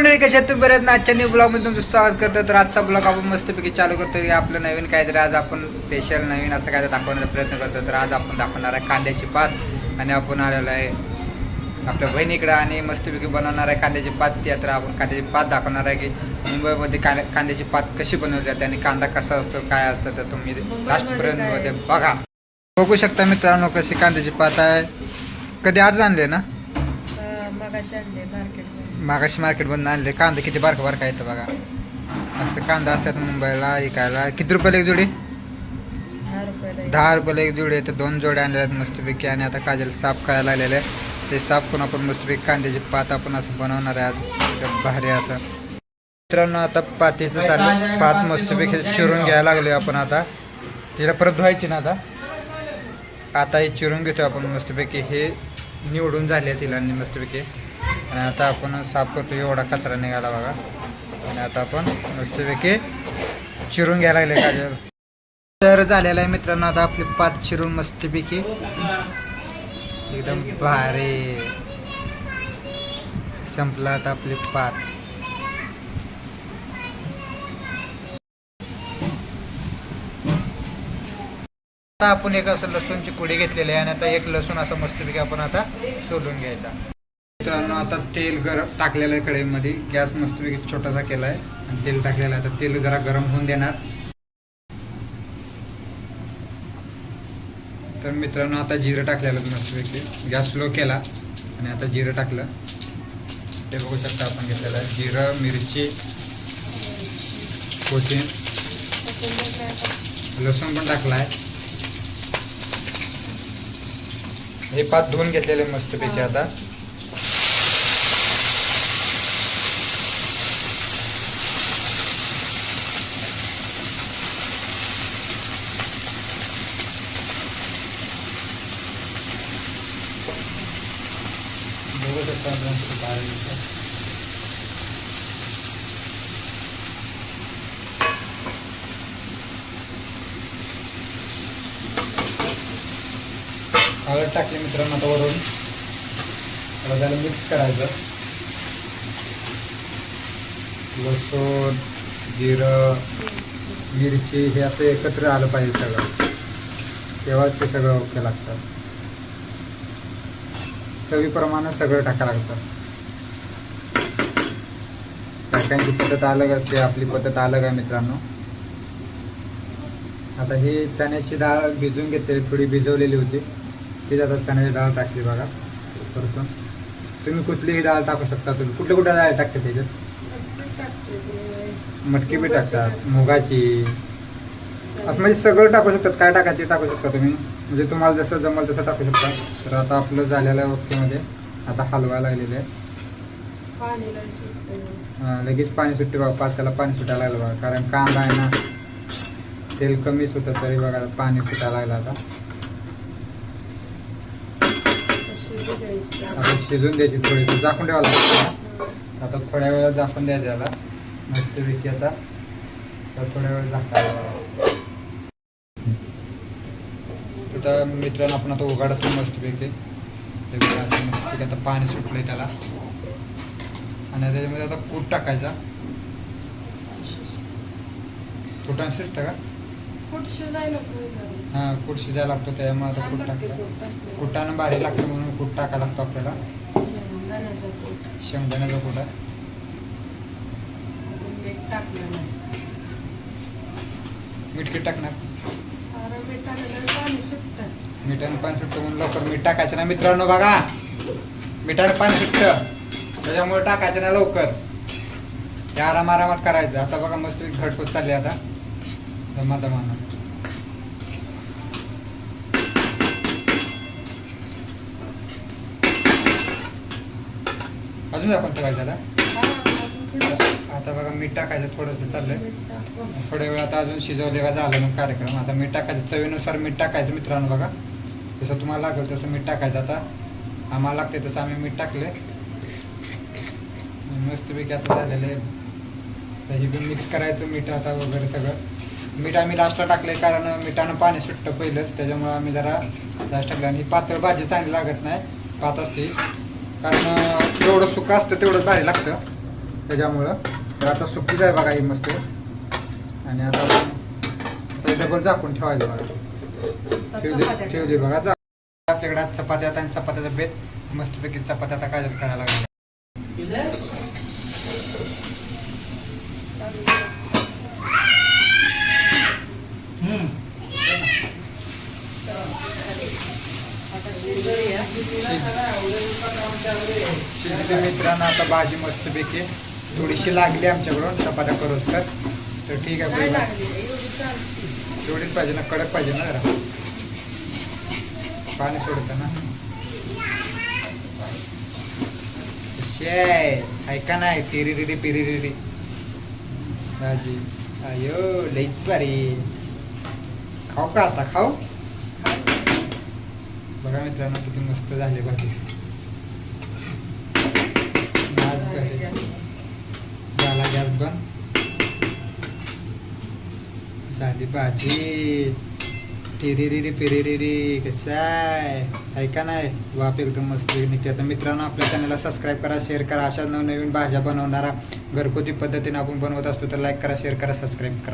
मंडळी, कशा आहेत तुम्ही? बरेच ना. आजच्या न्यू ब्लॉग मध्ये तुमचं स्वागत करतो. तर आजचा ब्लॉग आपण मस्तपैकी चालू करतोय. आपलं नवीन काहीतरी आज आपण स्पेशल नवीन असं काहीतरी दाखवण्याचा प्रयत्न करतो. तर आज आपण दाखवणार आहे कांद्याची पात आणि आपण आलेलो आहे आपल्या बहिणीकडं आणि मस्तपैकी बनवणार आहे कांद्याची पात. ती तर आपण कांद्याची पात दाखवणार आहे की मुंबईमध्ये कांद्याची पात कशी बनवली जाते आणि कांदा कसा असतो, काय असतं, तर तुम्ही लास्टपर्यंत मध्ये बघा. बघू शकता मित्रांनो कशी कांद्याची पात आहे. कधी आज आणले ना? मागाशी मार्केटमधून आणले. कांदा किती बारका बारका येतं बघा. असं कांदा असतात मुंबईला विकायला. किती रुपयाला एक जोडी? 10 रुपयाला एक जोडी आहे. तर 2 जोड्या आणल्या आहेत मस्तपैकी. आणि आता काजल साफ करायला लागलेलं आहे. ते साफ करून आपण मस्तपैकी कांद्याची पात आपण असं बनवणार आहे आज. एकदम भारी असं. मित्रांनो आता पातीचं चाललं. पात मस्तपैकी चिरून घ्यायला लागलो आपण. आता तिला परत धुवायची ना. आता हे चिरून घेतो आपण मस्तपैकी. हे निवडून झाले तिला मस्तपैकी. आणि आता आपण साफ करतो. एवढा कचरा निघाला बघा. आणि आता आपण मस्तपैकी चिरून घ्यायला लागले काजल. तर झालेलं आहे मित्रांनो आता आपली पात चिरून मस्तपैकी एकदम भारी. संपला आता आपली पात. आता आपण एक असं लसूणची कुडी घेतलेली आहे आणि आता एक लसूण असं मस्तपैकी आपण आता सोलून घ्यायचा. मित्रांनो आता तेल गरम टाकलेलं आहे कढईमध्ये. गॅस मस्तपैकी छोटासा केला आहे आणि तेल टाकलेलं आहे. आता तेल जरा गरम होऊन देणार. तर मित्रांनो आता जिरं टाकलेलं मस्तपैकी. गॅस स्लो केला आणि आता जिरं टाकलं. ते बघू शकता आपण घेतलेलं आहे. जिरं, मिरची, कोथिंबीर, लसूण पण टाकला आहे. हे पात धुवून घेतलेले मस्तपैकी. आता बघू शकता हळद टाकली मित्रांनो. आता वरून त्याला मिक्स करायचं. लसूण, जिरं, मिरची हे असं एकत्र आलं पाहिजे सगळं. तेव्हाच ते सगळं ओके लागतं. चवीप्रमाणे सगळं टाकायला लागतं. काहींची पद्धत अलग असते, आपली पद्धत अलग आहे मित्रांनो. आता ही चण्याची डाळ भिजवून घेतलेली, थोडी भिजवलेली होती. ती आता चण्याची डाळ टाकली बघा परतून. तुम्ही कुठलीही डाळ टाकू शकता. तुम्ही कुठल्या डाळ टाकते त्याच्यात? मटकी बी टाकतात, मुगाची, असं म्हणजे सगळं टाकू शकतात. काय टाकायचे टाकू शकता तुम्ही, म्हणजे तुम्हाला जसं जमल तसं टाकू शकता. तर आता आपलं झालेलं आहे वक्तीमध्ये. आता हलवायला लागलेलं आहे. लगेच पाणी सुट्टे बघा. पात्याला पाणी सुटायला लागलं बघा. कारण कांदा आहे ना, तेल कमीच होतं तरी बघा पाणी सुटायला लागलं. आता शिजून द्यायची. थोडीशी झाकून ठेवायला लागतं. आता थोड्या वेळात झाकून द्यायचं याला मस्तपैकी. आता थोड्या वेळ झाकायला. आता मित्रांनो आपण आता उघडायचं मस्तपैकी. मस्तपैकी आता पाणी सुटलंय त्याला. आणि त्याच्यामध्ये आता कूट टाकायचा. कुटानं शिजतं का? हां, कूट शिजायला लागतो त्यामुळे आता कूट टाकायचं. कुटानं भारी लागतं म्हणून कूट टाकायला लागतो आपल्याला. शेंगदाण्याचा कूट आहे. मीठ किती टाकणार? मिठानं पाणी सुटतं म्हणून लवकर मीठ टाकायचं ना मित्रांनो. बघा मिठानं पाणी सुटतं त्याच्यामुळे टाकायचं ना लवकर. हे आरामात करायचं. आता बघा मस्त घटपट चालली. आता दमादमानं अजून आपण ठेवायचं त्याला. आता बघा मीठ टाकायचं थोडंसं चाललंय. थोड्या वेळ आता अजून शिजवले का झालं मग कार्यक्रम. आता मीठ टाकायचं, चवीनुसार मीठ टाकायचं मित्रांनो. बघा जसं तुम्हाला लागेल तसं मीठ टाकायचं. आता आम्हाला लागते तसं आम्ही मीठ टाकले मस्तपैकी. आता झालेलं आहे. तर हे पण मिक्स करायचं मीठ आता वगैरे सगळं. मीठ आम्ही लास्टला टाकले कारण मिठानं पाणी सुटतं पहिलंच, त्याच्यामुळे आम्ही जरा लास्ट टाकलं. आणि पातळ भाजी चांगली लागत नाही, पात असते. कारण जेवढं सुकं असतं तेवढं भारी लागतं. त्याच्यामुळं. तर आता सुकीच आहे बघा ही मस्त. आणि आता डबल झाकून ठेवायचं बघा. ठेवली बघा. आपल्याकडे आज चपात्या आणि चपात्याचा बेत मस्तपैकी चपात्या आता काय करायला लागला. शिजली मित्रांनो. आता भाजी मस्तपैकी थोडीशी लागली आमच्याकडून चपात्या करूच तर ठीक आहे. तेवढीच पाहिजे ना, कडक पाहिजे ना जरा. पाणी सोडतं ना. ऐका नाही पिरिरिरी पिरिरिरी भाजी. अयो लईच भारी. खाऊ का आता? खाऊ. बघा मित्रांनो किती मस्त झाली भाजी. झाला गॅस बंद. झाली भाजी. टिरिरिरी पिरिरिरी. कसं आहे? ऐका नाही वाप एकदम मस्त निघते. आता मित्रांनो आपल्या चॅनलला सबस्क्राईब करा, शेअर करा. अशा नवनवीन भाज्या बनवणारा घरगुती पद्धतीने आपण बनवत असतो तर लाईक करा, शेअर करा, सबस्क्राईब करा.